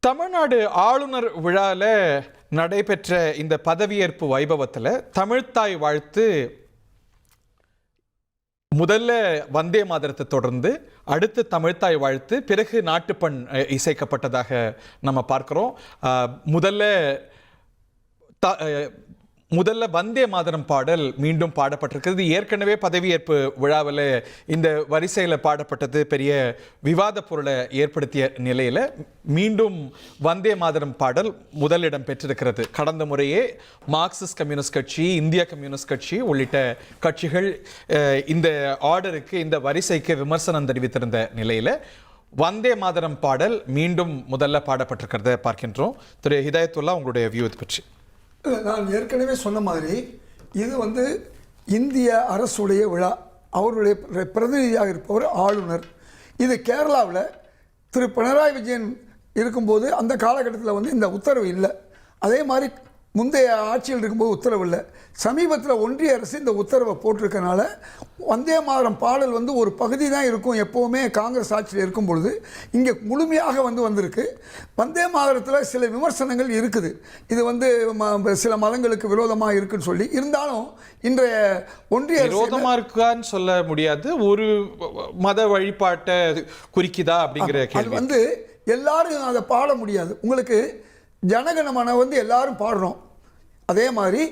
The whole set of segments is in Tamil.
தமிழ்நாடு ஆளுநர் விழால நடைபெற்ற இந்த பதவியேற்பு வைபவத்தில் தமிழ்த்தாய் வாழ்த்து முதல்ல வந்தே மாதரத்தை தொடர்ந்து அடுத்து தமிழ்த்தாய் வாழ்த்து பிறகு நாட்டுப்பண் இசைக்கப்பட்டதாக நம்ம பார்க்கிறோம். முதல்ல வந்தே மாதரம் பாடல் மீண்டும் பாடப்பட்டிருக்கிறது. ஏற்கனவே பதவியேற்பு விழாவில் இந்த வரிசையில் பாடப்பட்டது பெரிய விவாத பொருளை ஏற்படுத்திய நிலையில் மீண்டும் வந்தே மாதரம் பாடல் முதலிடம் பெற்றிருக்கிறது. கடந்த முறையே மார்க்சிஸ்ட் கம்யூனிஸ்ட் கட்சி, இந்திய கம்யூனிஸ்ட் கட்சி உள்ளிட்ட கட்சிகள் இந்த ஆர்டருக்கு, இந்த வரிசைக்கு விமர்சனம் தெரிவித்திருந்த நிலையில் வந்தே மாதரம் பாடல் மீண்டும் முதல்ல பாடப்பட்டிருக்கிறத பார்க்கின்றோம். திரு ஹிதாயத்துல்லா, உங்களுடைய வியூ பற்றி. நான் ஏற்கனவே சொன்ன மாதிரி இது இந்திய அரசுடைய விழா. அவருடைய பிரதிநிதியாக இருப்பவர் ஆளுநர். இது கேரளாவில் திரு பினராயி விஜயன் இருக்கும்போது அந்த காலகட்டத்தில் இந்த உத்தரவு இல்லை. அதே மாதிரி முந்தைய ஆட்சியில் இருக்கும்போது உத்தரவு இல்லை. சமீபத்தில் ஒன்றிய அரசு இந்த உத்தரவை போட்டிருக்கனால வந்தே மாதரம் பாடல் ஒரு பகுதி தான் இருக்கும். எப்போவுமே காங்கிரஸ் ஆட்சியில் இருக்கும் பொழுது இங்கே முழுமையாக வந்திருக்கு. வந்தே மாதரத்தில் சில விமர்சனங்கள் இருக்குது. இது சில மதங்களுக்கு விரோதமாக இருக்குன்னு சொல்லி, இருந்தாலும் இன்றைய ஒன்றிய விரோதமாக இருக்கான்னு சொல்ல முடியாது. ஒரு மத வழிபாட்டை குறிக்குதா அப்படிங்கிற கேள்வி. அது எல்லாரும் அதை பாட முடியாது. உங்களுக்கு ஜனகணமன எல்லாரும் பாடுறோம். அதே மாதிரி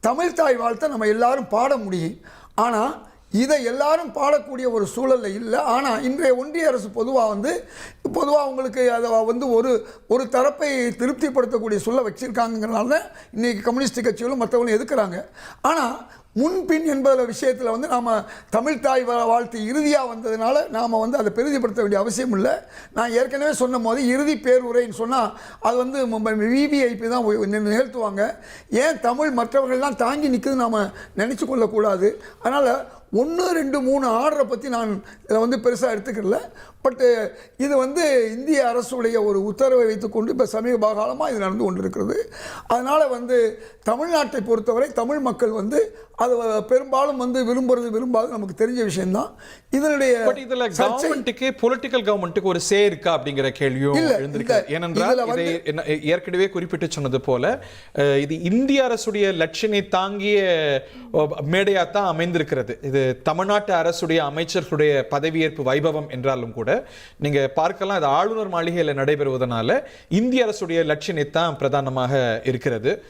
தமிழ்த்தாய் வாழ்த்தை நம்ம எல்லாரும் பாட முடியும். ஆனால் இதை எல்லாரும் பாடக்கூடிய ஒரு சூழலில் இல்லை. ஆனால் இன்றைய ஒன்றிய அரசு பொதுவாக உங்களுக்கு அதை ஒரு தரப்பை திருப்திப்படுத்தக்கூடிய சொல்ல வச்சுருக்காங்கிறனால தான் இன்றைக்கி கம்யூனிஸ்ட் கட்சிகளும் மற்றவங்களும் எதுக்குறாங்க. ஆனால் முன்பின் என்பது விஷயத்தில் நாம் தமிழ்த்தாய் வாழ்த்து இறுதியாக வந்ததுனால நாம் அதை பெரிதிப்படுத்த வேண்டிய அவசியம் இல்லை. நான் ஏற்கனவே சொன்ன போது இறுதி பேருரைன்னு சொன்னால் அது விவிஐபி தான் நிகழ்த்துவாங்க. ஏன் தமிழ் மற்றவர்கள்லாம் தாங்கி நிற்குது நாம் நினச்சி கொள்ளக்கூடாது. அதனால் 1, 2, 3 ஆர்டரை பற்றி நான் இதில் பெருசாக எடுத்துக்கல. பட்டு இது இந்திய அரசுடைய ஒரு உத்தரவை வைத்துக்கொண்டு இப்போ சமீப காலமாக இது நடந்து கொண்டிருக்கிறது. அதனால் தமிழ்நாட்டை பொறுத்தவரை தமிழ் மக்கள் அது பெரும்பாலும் விரும்பாது நமக்கு தெரிஞ்ச விஷயம்தான். இதனுடைய பொலிட்டிக்கல் கவர்மெண்ட்டுக்கு ஒரு சே இருக்கா அப்படிங்கிற கேள்வியும் எழுந்திருக்கு. ஏனென்றால் ஏற்கனவே குறிப்பிட்டு சொன்னது போல இது இந்திய அரசுடைய லட்சணை தாங்கிய மேடையாத்தான் அமைந்திருக்கிறது. இது தமிழ்நாட்டு அரசுடைய அமைச்சர்களுடைய பதவியேற்பு வைபவம் என்றாலும் கூட நீங்க பார்க்கலாம், இது ஆளுநர் மாளிகையில் நடைபெறுவதனால இந்திய அரசுடைய லட்சணை தான் பிரதானமாக இருக்கிறது.